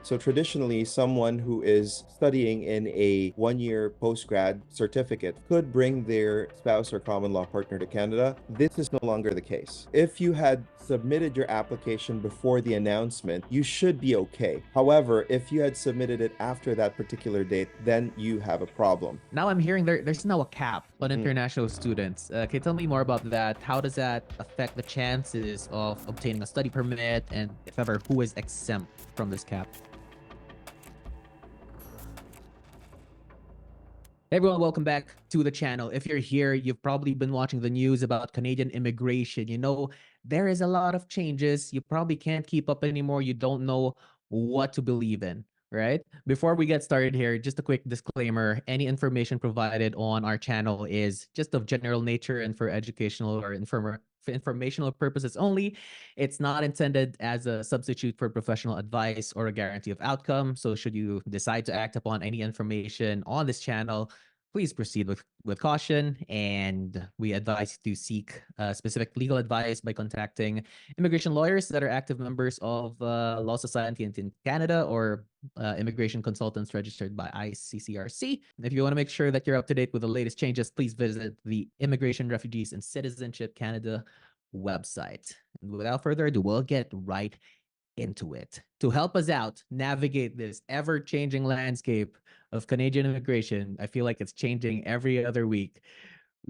So traditionally, someone who is studying in a one-year postgrad certificate could bring their spouse or common law partner to Canada. This is no longer the case. If you had submitted your application before the announcement, you should be okay. However, if you had submitted it after that particular date, then you have a problem. Now I'm hearing there's now a cap on Mhm. international students. Can you tell me more about that? How does that affect the chances of obtaining a study permit, and if ever, who is exempt from this cap? Hey everyone, welcome back to the channel. If you're here, you've probably been watching the news about Canadian immigration. You know, there is a lot of changes. You probably can't keep up anymore. You don't know what to believe in, right? Before we get started here, just a quick disclaimer. Any information provided on our channel is just of general nature and for educational or for informational purposes only. It's not intended as a substitute for professional advice or a guarantee of outcome. So should you decide to act upon any information on this channel, please proceed with caution, and we advise you to seek specific legal advice by contacting immigration lawyers that are active members of Law Society in Canada, or immigration consultants registered by ICCRC. If you want to make sure that you're up to date with the latest changes, please visit the Immigration, Refugees, and Citizenship Canada website. And without further ado, we'll get right into it. To help us out navigate this ever changing landscape of Canadian immigration, I feel like it's changing every other week.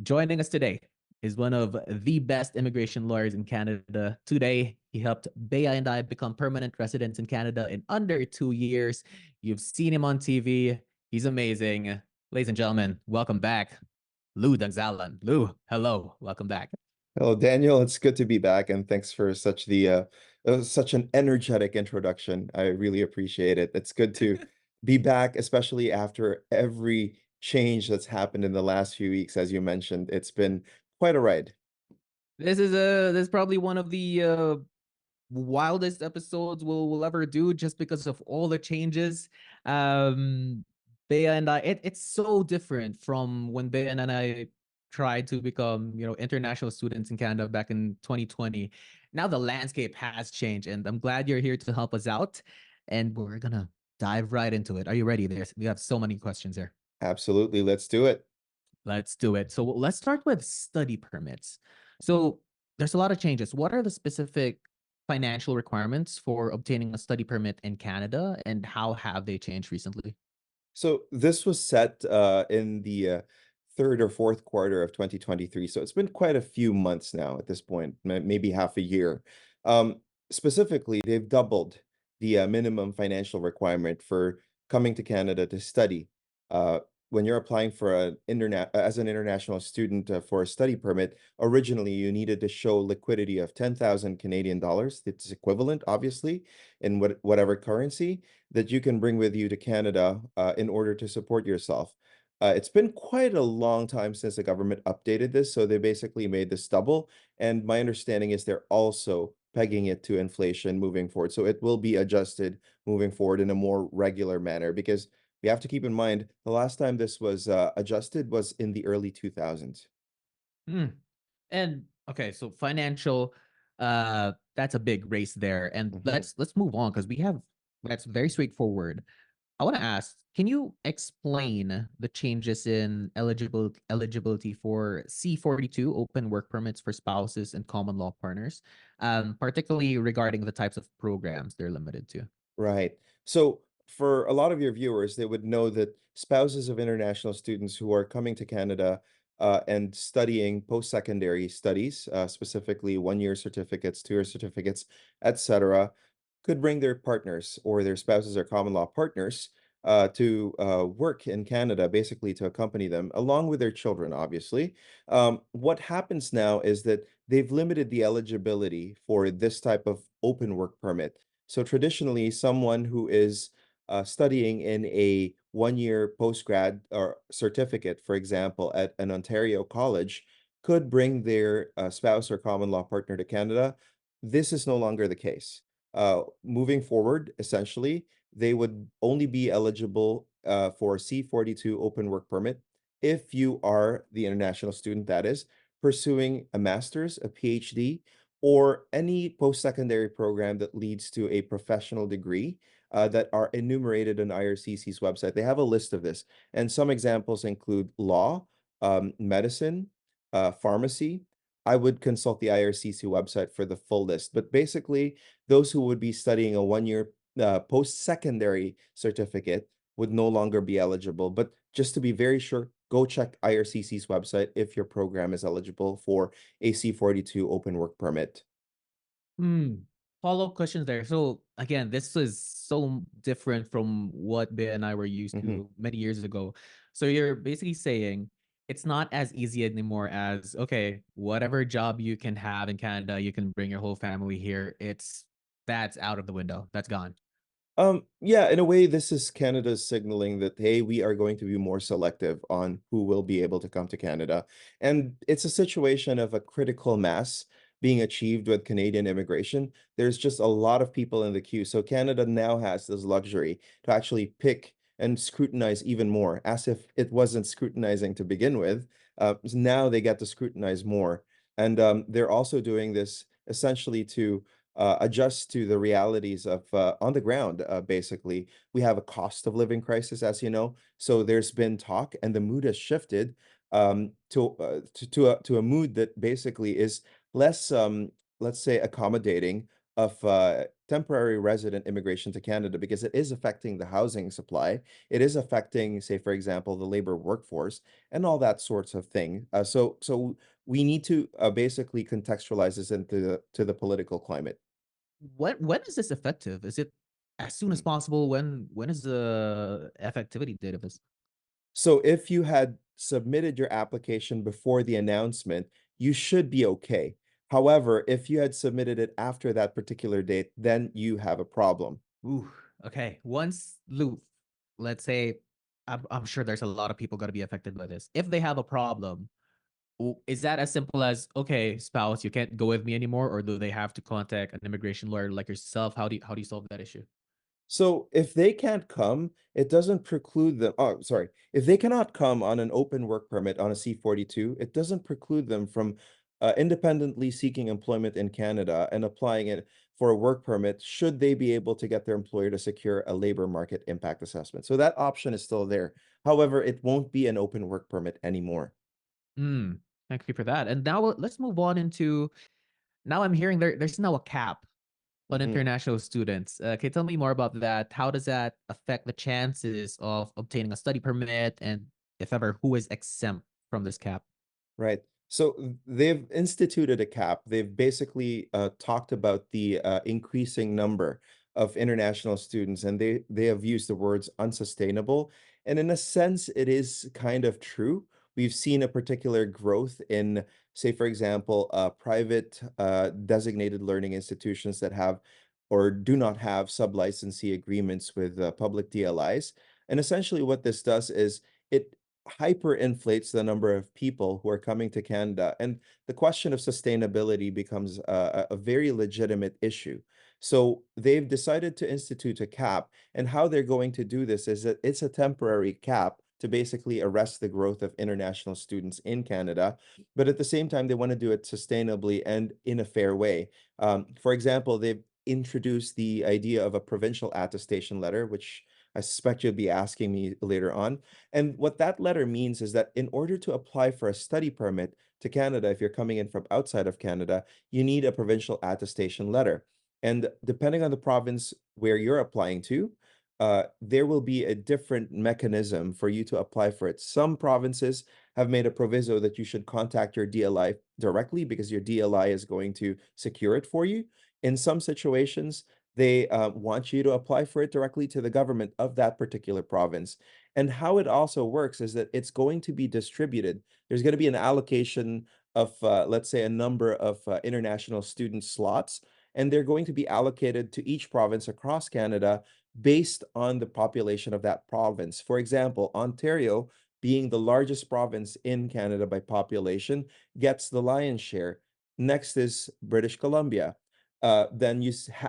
Joining us today is one of the best immigration lawyers in Canada. Today, he helped Bea and I become permanent residents in Canada in under 2 years. You've seen him on TV. He's amazing. Ladies and gentlemen, welcome back, Lou Dangzalan. Lou, hello. Welcome back. Hello, Daniel. It's good to be back, and thanks for such an energetic introduction. I really appreciate it. It's good to be back, especially after every change that's happened in the last few weeks. As you mentioned, it's been quite a ride. This is probably one of the wildest episodes we'll ever do, just because of all the changes. Um, Bea and I, it's so different from when Bea and I tried to become, international students in Canada back in 2020. Now the landscape has changed, and I'm glad you're here to help us out. And we're gonna dive right into it. Are you ready? We have so many questions here. Absolutely. Let's do it. Let's do it. So let's start with study permits. So there's a lot of changes. What are the specific financial requirements for obtaining a study permit in Canada, and how have they changed recently? So this was set in the third or fourth quarter of 2023. So it's been quite a few months now at this point, maybe half a year. Um, Specifically, they've doubled the minimum financial requirement for coming to Canada to study. Uh, when you're applying for an internet as an international student for a study permit, originally you needed to show liquidity of 10,000 Canadian dollars. It's equivalent, obviously, in whatever currency that you can bring with you to Canada in order to support yourself. It's been quite a long time since the government updated this, so they basically made this double. And my understanding is they're also pegging it to inflation moving forward. So it will be adjusted moving forward in a more regular manner, because we have to keep in mind the last time this was adjusted was in the early 2000s. Hmm. And okay, so financial, that's a big race there. And Mhm. let's move on, because we have that's very straightforward. I want to ask, can you explain the changes in eligibility for C42 open work permits for spouses and common law partners, particularly regarding the types of programs they're limited to? Right. So for a lot of your viewers, they would know that spouses of international students who are coming to Canada and studying post-secondary studies, specifically one-year certificates, two-year certificates, etc., could bring their partners or their spouses or common law partners to work in Canada, basically to accompany them, along with their children, obviously. What happens now is that they've limited the eligibility for this type of open work permit. So traditionally, someone who is studying in a one-year postgrad or certificate, for example, at an Ontario college, could bring their spouse or common law partner to Canada. This is no longer the case. Moving forward, essentially, they would only be eligible for a C42 open work permit if you are the international student, that is, pursuing a master's, a PhD, or any post-secondary program that leads to a professional degree, that are enumerated on IRCC's website. They have a list of this, and some examples include law, medicine, pharmacy. I would consult the IRCC website for the full list, but basically, those who would be studying a 1 year post-secondary certificate would no longer be eligible. But just to be very sure, go check IRCC's website if your program is eligible for a C-42 open work permit. Hmm. Follow-up questions there. So again, this is so different from what Ben and I were used Mhm. to many years ago. So you're basically saying it's not as easy anymore as, okay, whatever job you can have in Canada, you can bring your whole family here. That's out of the window. That's gone. Yeah, in a way, this is Canada's signaling that, hey, we are going to be more selective on who will be able to come to Canada. And it's a situation of a critical mass being achieved with Canadian immigration. There's just a lot of people in the queue. So Canada now has this luxury to actually pick and scrutinize even more, as if it wasn't scrutinizing to begin with. Now they get to scrutinize more. And they're also doing this essentially to adjust to the realities of on the ground. Basically, we have a cost of living crisis, as you know. So there's been talk, and the mood has shifted to a mood that basically is less, let's say, accommodating of temporary resident immigration to Canada because it is affecting the housing supply. It is affecting, say, for example, the labor workforce and all that sorts of thing. So we need to basically contextualize this into the political climate. When is this effective? Is it as soon as Mhm. possible? When is the effectivity date of this? So if you had submitted your application before the announcement, you should be okay. However, if you had submitted it after that particular date, then you have a problem. Ooh, okay. Once Lou, let's say, I'm sure there's a lot of people going to be affected by this. If they have a problem, is that as simple as, okay, spouse, you can't go with me anymore, or do they have to contact an immigration lawyer like yourself? How do you solve that issue? So if they can't come, it doesn't preclude them. Oh, sorry. If they cannot come on an open work permit on a C-42, it doesn't preclude them from independently seeking employment in Canada and applying it for a work permit should they be able to get their employer to secure a labor market impact assessment. So that option is still there. However, it won't be an open work permit anymore. Hmm. Thank you for that. And now let's move on into. Now I'm hearing there's now a cap on Mhm. international students. Can you tell me more about that? How does that affect the chances of obtaining a study permit, and if ever, who is exempt from this cap? Right. So they've instituted a cap. They've basically talked about the increasing number of international students, and they have used the words unsustainable. And in a sense, it is kind of true. We've seen a particular growth in, say, for example, private designated learning institutions that have or do not have sub-licensee agreements with public DLIs. And essentially, what this does is it hyperinflates the number of people who are coming to Canada. And the question of sustainability becomes a very legitimate issue. So they've decided to institute a cap. And how they're going to do this is that it's a temporary cap to basically arrest the growth of international students in Canada. But at the same time, they want to do it sustainably and in a fair way. For example, they've introduced the idea of a provincial attestation letter, which I suspect you'll be asking me later on. And what that letter means is that in order to apply for a study permit to Canada, if you're coming in from outside of Canada, you need a provincial attestation letter. And depending on the province where you're applying to, there will be a different mechanism for you to apply for it. Some provinces have made a proviso that you should contact your DLI directly because your DLI is going to secure it for you. In some situations, they want you to apply for it directly to the government of that particular province. And how it also works is that it's going to be distributed. There's going to be an allocation of, let's say, a number of international student slots, and they're going to be allocated to each province across Canada based on the population of that province. For example, Ontario, being the largest province in Canada by population, gets the lion's share. Next is British Columbia. Then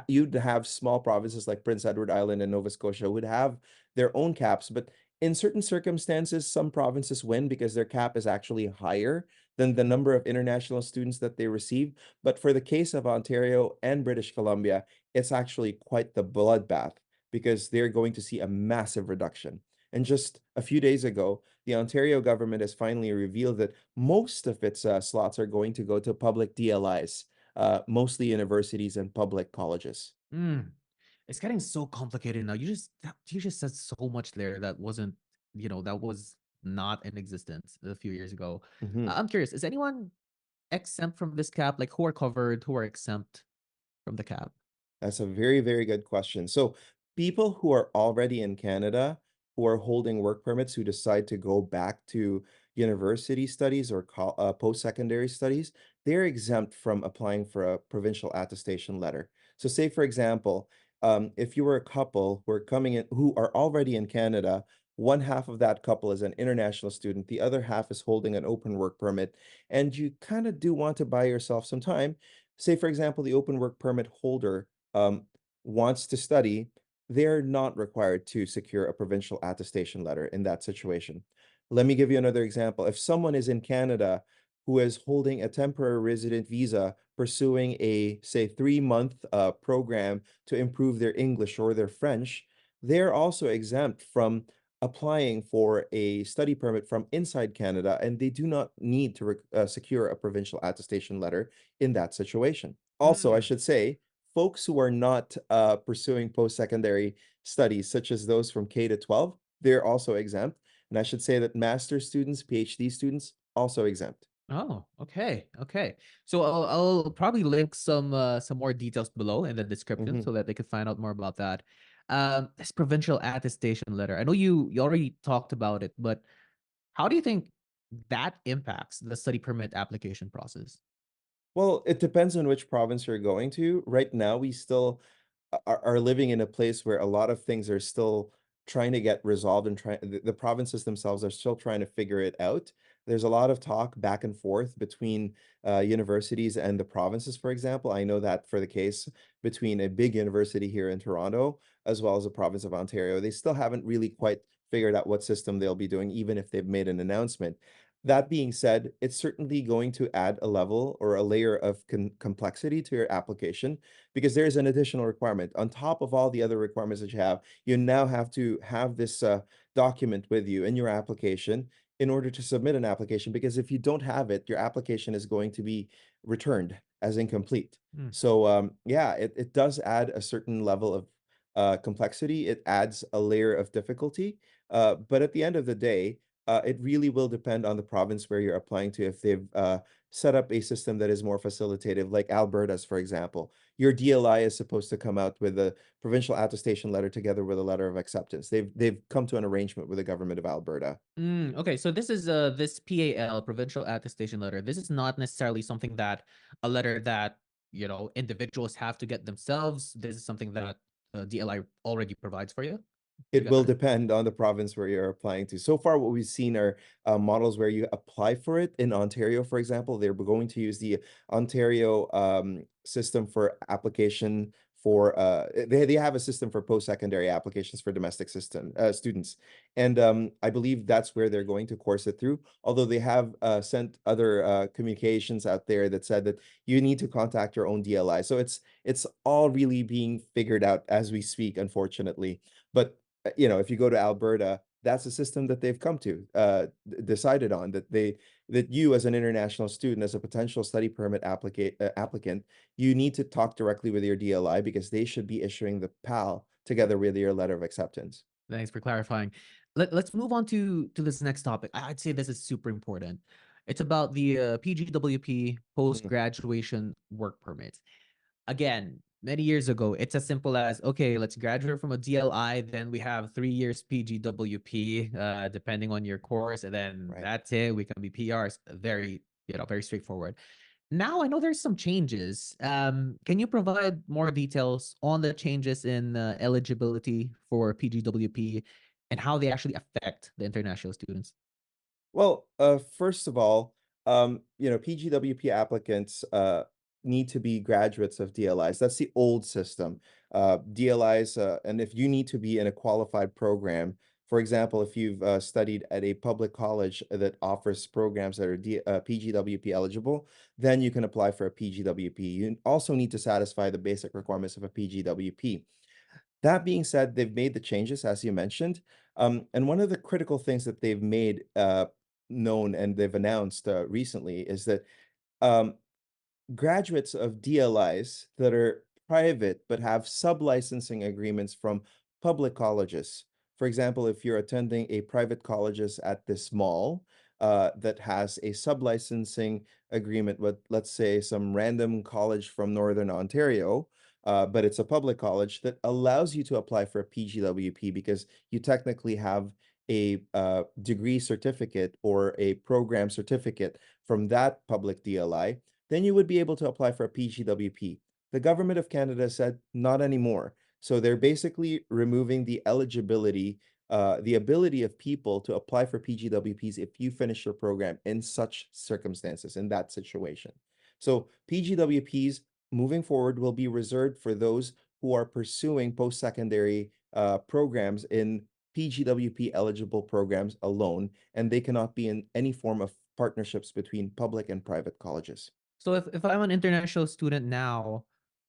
you'd have small provinces like Prince Edward Island and Nova Scotia would have their own caps, but in certain circumstances, some provinces win because their cap is actually higher than the number of international students that they receive. But for the case of Ontario and British Columbia, it's actually quite the bloodbath. because they're going to see a massive reduction. And just a few days ago, the Ontario government has finally revealed that most of its slots are going to go to public DLIs, mostly universities and public colleges. Mm. It's getting so complicated now. You just said so much there that wasn't, that was not in existence a few years ago. Mhm. I'm curious, is anyone exempt from this cap? Like who are covered, who are exempt from the cap? That's a very, very good question. So, people who are already in Canada, who are holding work permits, who decide to go back to university studies or post-secondary studies, they're exempt from applying for a provincial attestation letter. So, say for example, if you were a couple who are coming in who are already in Canada, one half of that couple is an international student, the other half is holding an open work permit, and you kind of do want to buy yourself some time. Say, for example, the open work permit holder um, wants to study, they're not required to secure a provincial attestation letter in that situation. Let me give you another example. If someone is in Canada who is holding a temporary resident visa, pursuing a, say, 3-month program to improve their English or their French, they're also exempt from applying for a study permit from inside Canada, and they do not need to secure a provincial attestation letter in that situation. Also, I Mm. should say, folks who are not pursuing post-secondary studies, such as those from K to 12, they're also exempt. And I should say that master's students, PhD students, also exempt. Oh, okay, okay. So I'll probably link some more details below in the description Mhm. so that they could find out more about that. This provincial attestation letter. I know you already talked about it, but how do you think that impacts the study permit application process? Well, it depends on which province you're going to. Right now, we still are living in a place where a lot of things are still trying to get resolved and the provinces themselves are still trying to figure it out. There's a lot of talk back and forth between universities and the provinces, for example. I know that for the case between a big university here in Toronto, as well as the province of Ontario, they still haven't really quite figured out what system they'll be doing, even if they've made an announcement. That being said, it's certainly going to add a level or a layer of complexity to your application because there is an additional requirement. On top of all the other requirements that you now have to have this document with you in your application in order to submit an application. Because if you don't have it, your application is going to be returned as incomplete. Mm. So, yeah, it does add a certain level of complexity. It adds a layer of difficulty. But at the end of the day, it really will depend on the province where you're applying to. If they've set up a system that is more facilitative, like Alberta's, for example, your DLI is supposed to come out with a provincial attestation letter together with a letter of acceptance. They've come to an arrangement with the government of Alberta. Mm, okay, so this is this PAL provincial attestation letter. This is not necessarily something that a letter that individuals have to get themselves. This is something that DLI already provides for you It will together. depend on the province where you're applying to. So far, what we've seen are models where you apply for it. In Ontario, for example, they're going to use the Ontario system for application for they have a system for post-secondary applications for domestic system students. And I believe that's where they're going to course it through. Although they have sent other communications out there that said that you need to contact your own DLI. So it's all really being figured out as we speak, unfortunately. But if you go to Alberta, that's a system that they've come to, decided on that you as an international student, as a potential study permit applicant, you need to talk directly with your DLI because they should be issuing the PAL together with your letter of acceptance. Thanks for clarifying. Let's move on to this next topic. I'd say this is super important. It's about the PGWP post Mhm. graduation work permit. Again, many years ago, it's as simple as okay, let's graduate from a DLI, then we have 3 years PGWP, depending on your course, and then Right. that's it. We can be PRs. Very, very straightforward. Now I know there's some changes. Can you provide more details on the changes in eligibility for PGWP and how they actually affect the international students? Well, first of all, PGWP applicants need to be graduates of DLIs. That's the old system. DLIs, and if you need to be in a qualified program, for example, if you've studied at a public college that offers programs that are PGWP eligible, then you can apply for a PGWP. You also need to satisfy the basic requirements of a PGWP. That being said, they've made the changes, as you mentioned. And one of the critical things that they've made known and they've announced recently is that um, graduates of DLIs that are private but have sub-licensing agreements from public colleges. For example, if you're attending a private colleges at this mall that has a sub-licensing agreement with, let's say, some random college from Northern Ontario, but it's a public college that allows you to apply for a PGWP because you technically have a degree certificate or a program certificate from that public DLI, then you would be able to apply for a PGWP. The government of Canada said not anymore. So they're basically removing the eligibility, the ability of people to apply for PGWPs if you finish your program in such circumstances, in that situation. So PGWPs moving forward will be reserved for those who are pursuing post-secondary programs in PGWP eligible programs alone, and they cannot be in any form of partnerships between public and private colleges. So if I'm an international student now,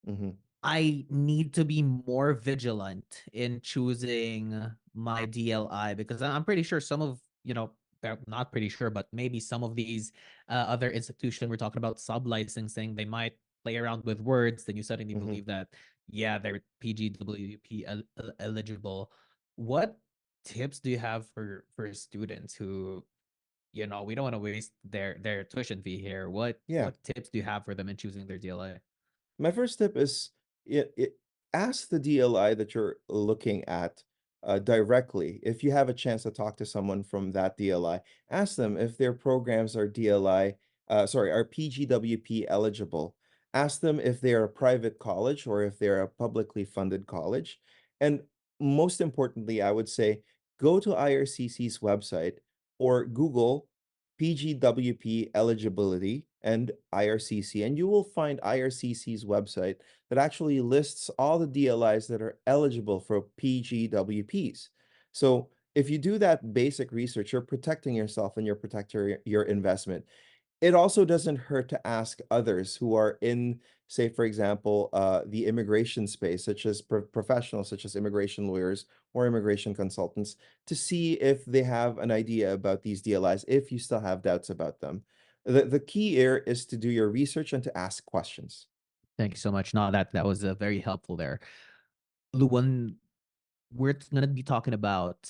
Mhm, I need to be more vigilant in choosing my DLI because I'm pretty sure some of, not pretty sure, but maybe some of these other institutions we're talking about sub-licensing, they might play around with words, then you suddenly mhm. believe that, yeah, they're PGWP eligible. What tips do you have for students who, we don't want to waste their tuition fee here. Yeah. What tips do you have for them in choosing their DLI? My first tip is ask the DLI that you're looking at directly. If you have a chance to talk to someone from that DLI, ask them if their programs are are PGWP eligible. Ask them if they're a private college or if they're a publicly funded college. And most importantly, I would say go to IRCC's website or Google PGWP eligibility and IRCC, and you will find IRCC's website that actually lists all the DLIs that are eligible for PGWPs. So if you do that basic research, you're protecting yourself and you're protecting your investment. It also doesn't hurt to ask others who are in, say, for example, the immigration space, such as professionals, such as immigration lawyers or immigration consultants, to see if they have an idea about these DLIs, if you still have doubts about them. The key here is to do your research and to ask questions. Thank you so much. No, that was very helpful there. Luan, we're gonna be talking about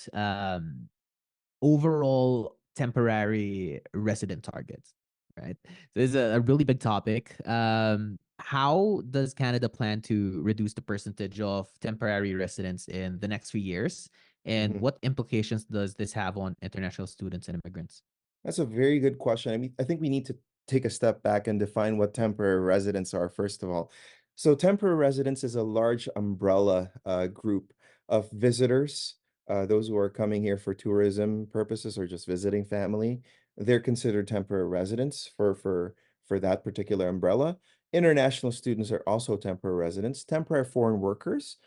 overall temporary resident targets, right? So this is a really big topic. How does Canada plan to reduce the percentage of temporary residents in the next few years? And Mhm. what implications does this have on international students and immigrants? That's a very good question. I mean, I think we need to take a step back and define what temporary residents are, first of all. So, temporary residents is a large umbrella group of visitors, those who are coming here for tourism purposes or just visiting family. They're considered temporary residents for that particular umbrella. International students are also temporary residents. Temporary foreign workers.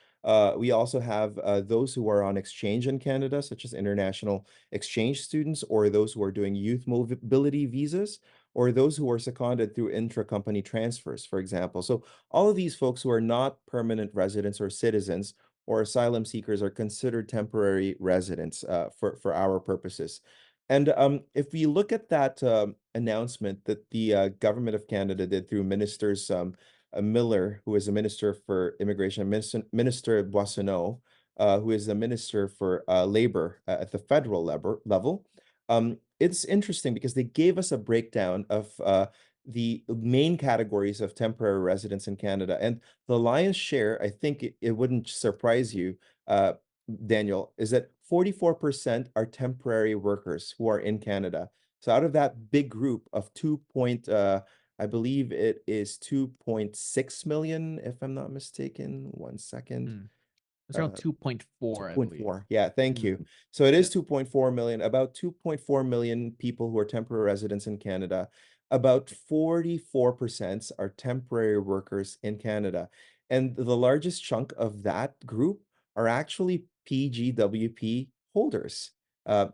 We also have those who are on exchange in Canada, such as international exchange students or those who are doing youth mobility visas or those who are seconded through intra-company transfers, for example. So all of these folks who are not permanent residents or citizens or asylum seekers are considered temporary residents for our purposes. And if we look at that announcement that the government of Canada did through ministers Miller, who is a minister for immigration, Minister Boissonneau, who is the Minister for Labor at the federal level. It's interesting because they gave us a breakdown of the main categories of temporary residents in Canada. And the lion's share, I think it wouldn't surprise you, Daniel, is that 44% are temporary workers who are in Canada. So out of that big group of I believe it is 2.6 million, if I'm not mistaken. One second. Hmm. It's around Uh, 2.4, I believe. 2.4. Yeah, thank you. Mhm. So it Yeah. is 2.4 million, about 2.4 million people who are temporary residents in Canada. About 44% are temporary workers in Canada. And the largest chunk of that group are actually PGWP holders.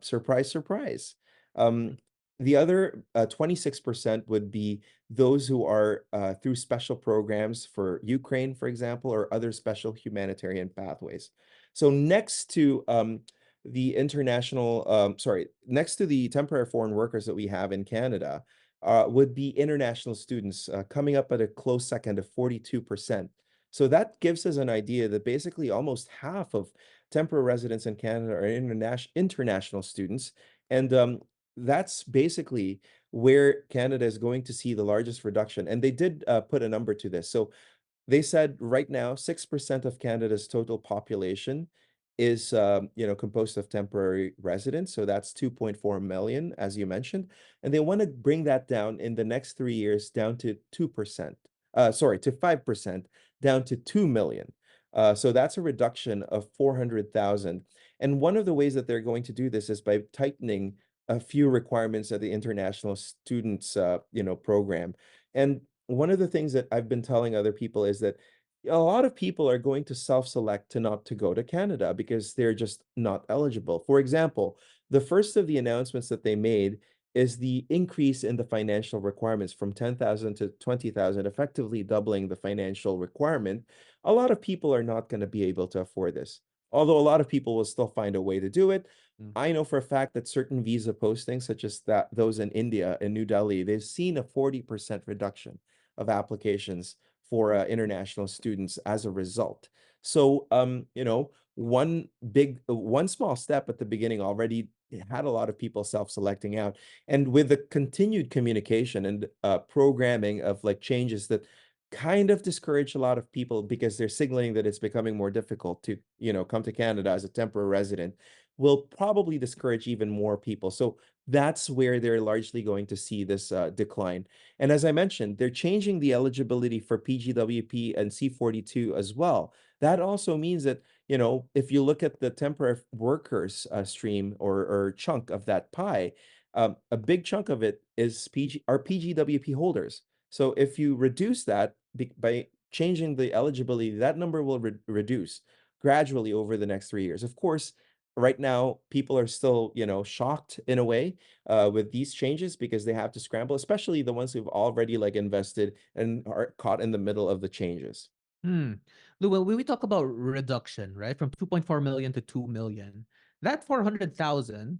Surprise, surprise. Um, the other 26% would be those who are through special programs for Ukraine, for example, or other special humanitarian pathways. So next to the temporary foreign workers that we have in Canada, would be international students coming up at a close second of 42%. So that gives us an idea that basically almost half of temporary residents in Canada are international students. And that's basically where Canada is going to see the largest reduction. And they did put a number to this. So they said right now 6% of Canada's total population is composed of temporary residents. So that's 2.4 million, as you mentioned. And they want to bring that down in the next 3 years down to 2%. Sorry, to 5%, down to 2 million. So that's a reduction of 400,000. And one of the ways that they're going to do this is by tightening a few requirements of the international students program. And one of the things that I've been telling other people is that a lot of people are going to self-select to not to go to Canada because they're just not eligible. For example, the first of the announcements that they made is the increase in the financial requirements from 10,000 to 20,000, effectively doubling the financial requirement. A lot of people are not going to be able to afford this. Although a lot of people will still find a way to do it. Mm. I know for a fact that certain visa postings, such as those in India, in New Delhi, they've seen a 40% reduction of applications for international students as a result. So, one small step at the beginning already had a lot of people self-selecting out. And with the continued communication and programming of like changes that kind of discourage a lot of people because they're signaling that it's becoming more difficult to, come to Canada as a temporary resident, will probably discourage even more people. So that's where they're largely going to see this decline. And as I mentioned, they're changing the eligibility for PGWP and C42 as well. That also means that, if you look at the temporary workers stream or chunk of that pie, a big chunk of it is PGWP holders. So if you reduce that by changing the eligibility, that number will reduce gradually over the next 3 years. Of course, right now people are still, shocked in a way with these changes because they have to scramble, especially the ones who've already like invested and are caught in the middle of the changes. Hmm. Lou, when we talk about reduction, right, from 2.4 million to 2 million, that 400,000,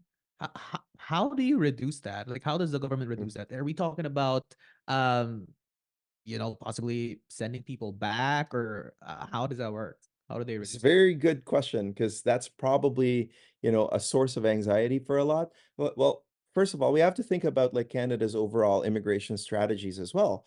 how do you reduce that? Like, how does the government reduce that? Are we talking about, possibly sending people back, or how does that work? How do they It's a reduce it? very good question because that's probably, a source of anxiety for a lot. Well, first of all, we have to think about like Canada's overall immigration strategies as well.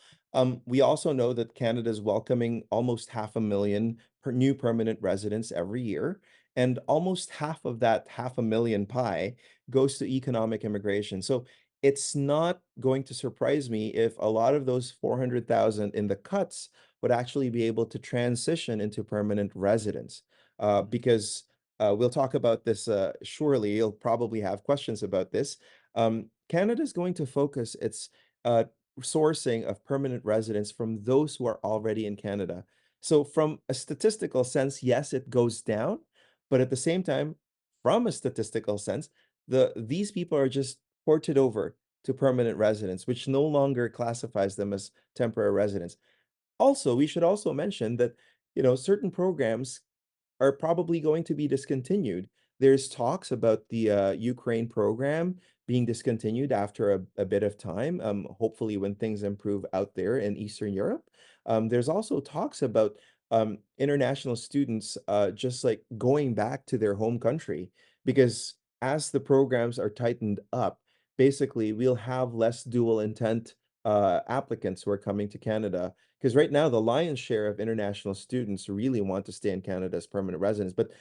We also know that Canada is welcoming almost 500,000 new permanent residents every year, and almost half of that 500,000 pie goes to economic immigration. So it's not going to surprise me if a lot of those 400,000 in the cuts would actually be able to transition into permanent residence. Because we'll talk about this surely. You'll probably have questions about this. Canada is going to focus its uh, sourcing of permanent residents from those who are already in Canada. So, from a statistical sense, yes, it goes down, but at the same time, from a statistical sense, these people are just ported over to permanent residents, which no longer classifies them as temporary residents. Also, we should also mention that, certain programs are probably going to be discontinued. There's talks about the Ukraine program being discontinued after a bit of time, hopefully when things improve out there in Eastern Europe. There's also talks about international students just like going back to their home country because as the programs are tightened up, basically we'll have less dual intent applicants who are coming to Canada because right now the lion's share of international students really want to stay in Canada as permanent residents. But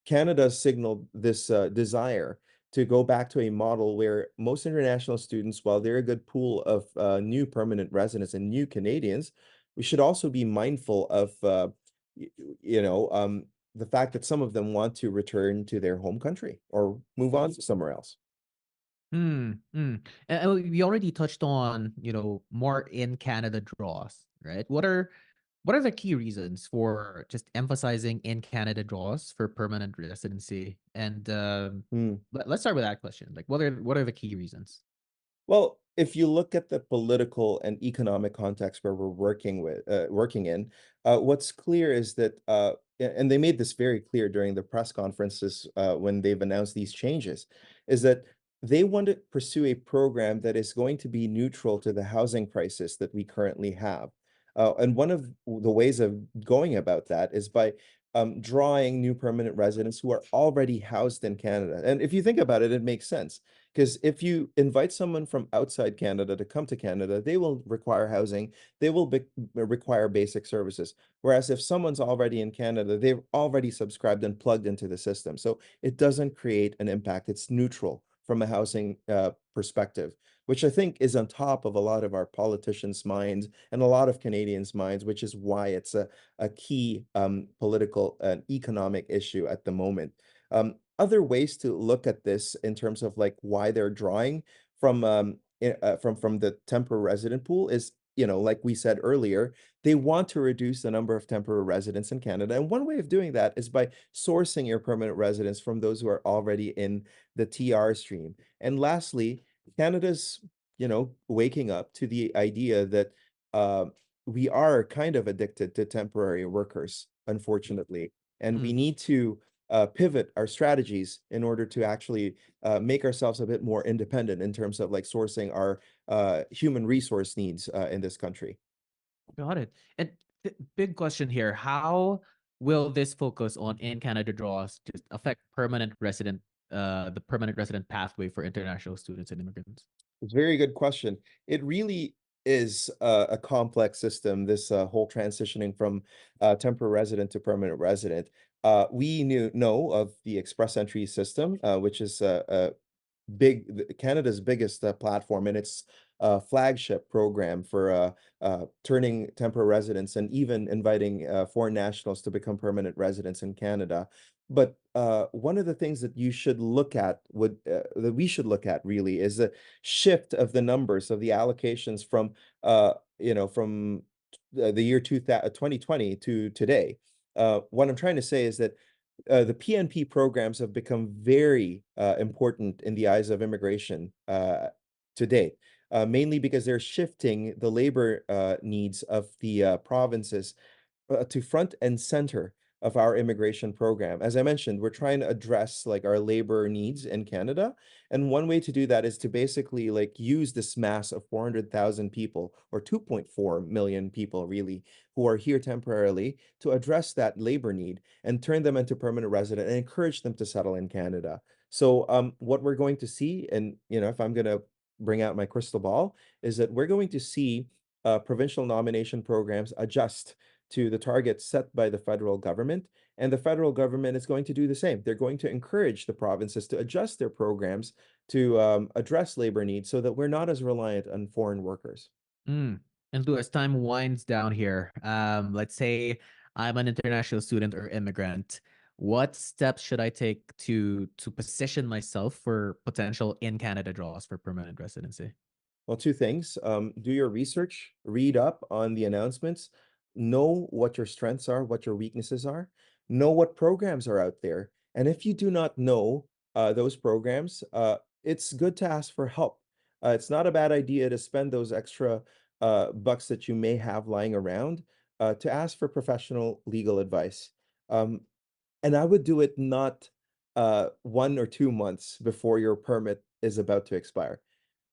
Canada signaled this desire to go back to a model where most international students, while they're a good pool of new permanent residents and new Canadians, we should also be mindful of y- you know the fact that some of them want to return to their home country or move on to somewhere else. Hmm. Hmm. And we already touched on, more in Canada draws, right? What are the key reasons for just emphasizing in Canada draws for permanent residency? And Hmm. let's start with that question. Like, what are the key reasons? Well, if you look at the political and economic context where we're working in, what's clear is that, and they made this very clear during the press conferences when they've announced these changes, is that they want to pursue a program that is going to be neutral to the housing crisis that we currently have. And one of the ways of going about that is by drawing new permanent residents who are already housed in Canada. And if you think about it, it makes sense because if you invite someone from outside Canada to come to Canada, they will require housing, they will require basic services. Whereas if someone's already in Canada, they've already subscribed and plugged into the system. So it doesn't create an impact. It's neutral from a housing perspective, which I think is on top of a lot of our politicians' minds and a lot of Canadians' minds, which is why it's a key political and economic issue at the moment. Other ways to look at this in terms of like why they're drawing from from the temporary resident pool is, you know, like we said earlier, they want to reduce the number of temporary residents in Canada, and one way of doing that is by sourcing your permanent residents from those who are already in the TR stream. And lastly, Canada's, you know, waking up to the idea that uh, we are kind of addicted to temporary workers, unfortunately, and we Mm. need to pivot our strategies in order to actually make ourselves a bit more independent in terms of like sourcing our human resource needs in this country. Got it. And big question here: how will this focus on in Canada draws just affect the permanent resident pathway for international students and immigrants? Very good question. It really is a complex system, this whole transitioning from temporary resident to permanent resident. We know of the express entry system, which is Canada's biggest platform, and its flagship program for turning temporary residents and even inviting foreign nationals to become permanent residents in Canada. But one of the things that you should look at, that we should look at really, is the shift of the numbers of the allocations from from the year 2020 to today. What I'm trying to say is that the PNP programs have become very important in the eyes of immigration today, mainly because they're shifting the labor needs of the provinces to front and center of our immigration program. As I mentioned, we're trying to address like our labor needs in Canada, and one way to do that is to basically like use this mass of 400,000 people or 2.4 million people really who are here temporarily to address that labor need and turn them into permanent resident and encourage them to settle in Canada. So what we're going to see, and you know, if I'm going to bring out my crystal ball, is that we're going to see provincial nomination programs adjust to the targets set by the federal government. And the federal government is going to do the same. They're going to encourage the provinces to adjust their programs to address labor needs so that we're not as reliant on foreign workers. Mm. And Lou, as time winds down here, let's say I'm an international student or immigrant. What steps should I take to position myself for potential in Canada draws for permanent residency? Well, two things. Do your research, read up on the announcements, know what your strengths are, what your weaknesses are, know what programs are out there. And if you do not know those programs, it's good to ask for help. It's not a bad idea to spend those extra bucks that you may have lying around to ask for professional legal advice. Um, and I would do it not 1 or 2 months before your permit is about to expire.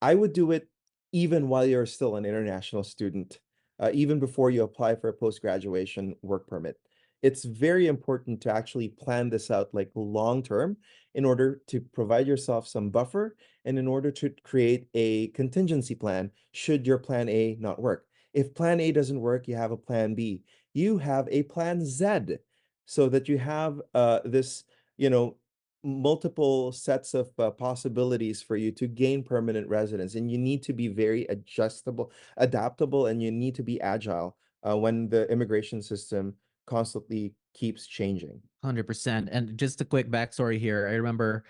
I would do it even while you're still an international student, even before you apply for a post-graduation work permit. It's very important to actually plan this out like long term in order to provide yourself some buffer and in order to create a contingency plan should your plan A not work. If plan A doesn't work, you have a plan B. You have a plan Z so that you have this, you know, multiple sets of possibilities for you to gain permanent residence, and you need to be very adaptable, and you need to be agile when the immigration system constantly keeps changing. 100%. And just a quick backstory here. I remember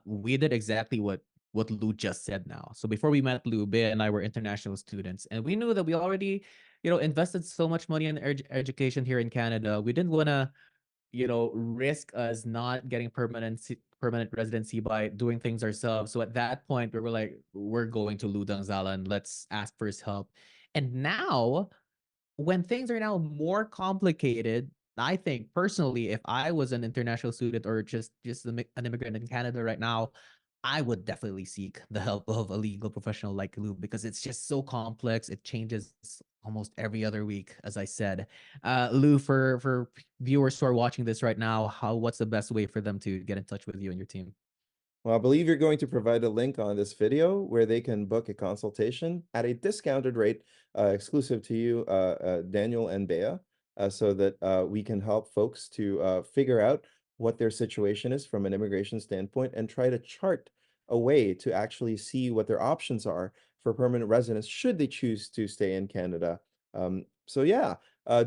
we did exactly what Lou just said now. So before we met Lou, Bea and I were international students, and we knew that we already, invested so much money in education here in Canada. We didn't want to risk us not getting permanent residency by doing things ourselves. So at that point, we were like, we're going to Lou Dangzalan. Let's ask for his help. And now, when things are now more complicated, I think personally, if I was an international student or just an immigrant in Canada right now, I would definitely seek the help of a legal professional like Lou because it's just so complex. It changes almost every other week, as I said. Lou, for viewers who are watching this right now, what's the best way for them to get in touch with you and your team? Well, I believe you're going to provide a link on this video where they can book a consultation at a discounted rate, exclusive to you, Daniel and Bea, so that we can help folks to figure out what their situation is from an immigration standpoint and try to chart a way to actually see what their options are for permanent residence should they choose to stay in Canada. So yeah,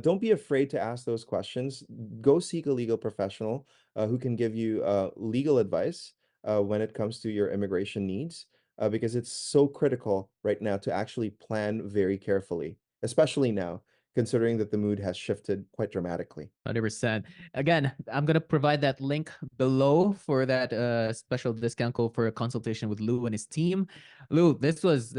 don't be afraid to ask those questions. Go seek a legal professional who can give you legal advice when it comes to your immigration needs, because it's so critical right now to actually plan very carefully, especially now, considering that the mood has shifted quite dramatically. 100%. Again, I'm gonna provide that link below for that special discount code for a consultation with Lou and his team. Lou, this was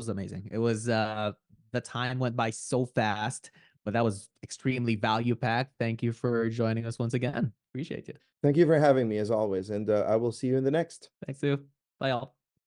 amazing. It was the time went by so fast, but that was extremely value packed. Thank you for joining us once again. Appreciate it. Thank you for having me as always, and I will see you in the next. Thanks, Lou. Bye, all.